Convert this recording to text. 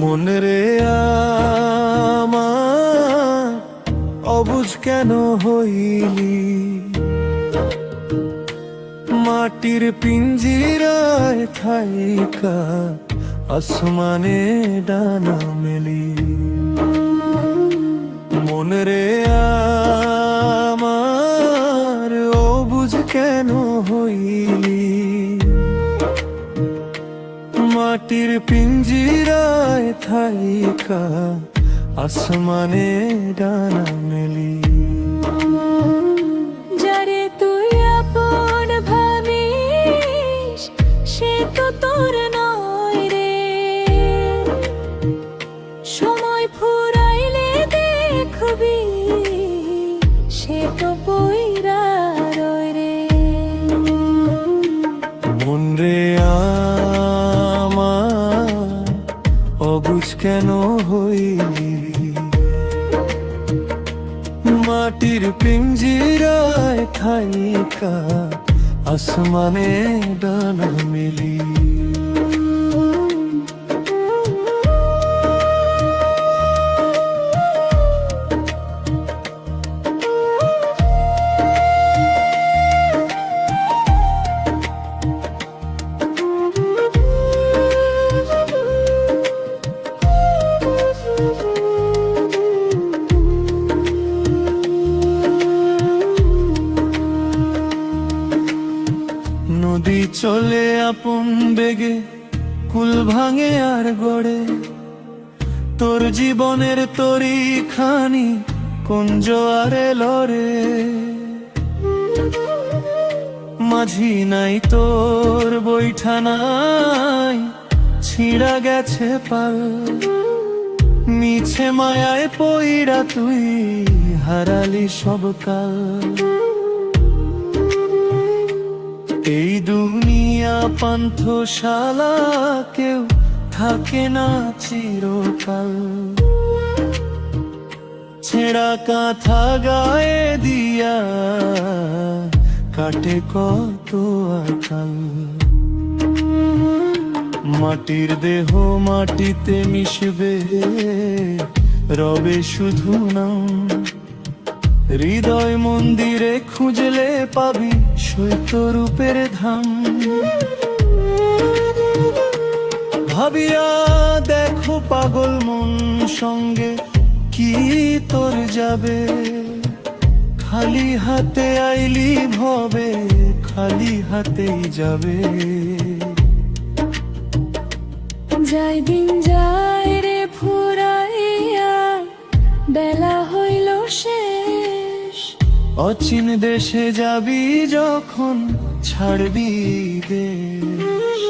মন রে আমার অবুঝ কেন হইলি, মাটির পিঞ্জিরায় থাইকা আসমানে ডানা মেলি। মন রে আমার অবুঝ কেন হইলি, মাটির পিঞ্জিরায় থাইকা আসমানে ডানা মেলি। যারে তুই আপন ভাবিস সে তো তোর নয় রে, সময় ফুরাইলে দেখবি সে তো পইরা রয় রে। মন রে অবুঝ কেন হইলি, মাটির পিঞ্জিরায় থাইকা আসমানে ডানা মেলি। নদী চলে আপন বেগে, কুল ভাঙে আর গড়ে, তোর জীবনের তরি খানি কোন জোয়ারে লড়ে। মাঝি নাই তোর বৈঠা নাই, ছিঁড়া গেছে পাল, মিছে মায়ায় পইরা তুই হারালি সব কাল। এই দুনিয়া পান্থশালা, কেউ থাকে না চিরকাল, ছেঁড়া কাঁথা গায়ে দিয়া কাটে কত আকাল। মাটির দেহ মাটিতে মিশবে, রবে শুধু নাম, হৃদয় মন্দিরে খুঁজলে পাবি সৈত রূপের ধাম। ভাবিয়া দেখো পাগল মন সঙ্গে কি তোর যাবে, খালি হাতে আইলি ভবে খালি হাতেই যাবে। যাই দিন যায় রে ফুরাইয়া, বেলা হইল শেষ, অচিন দেশে যাবি যখন ছাড়বি দেশ।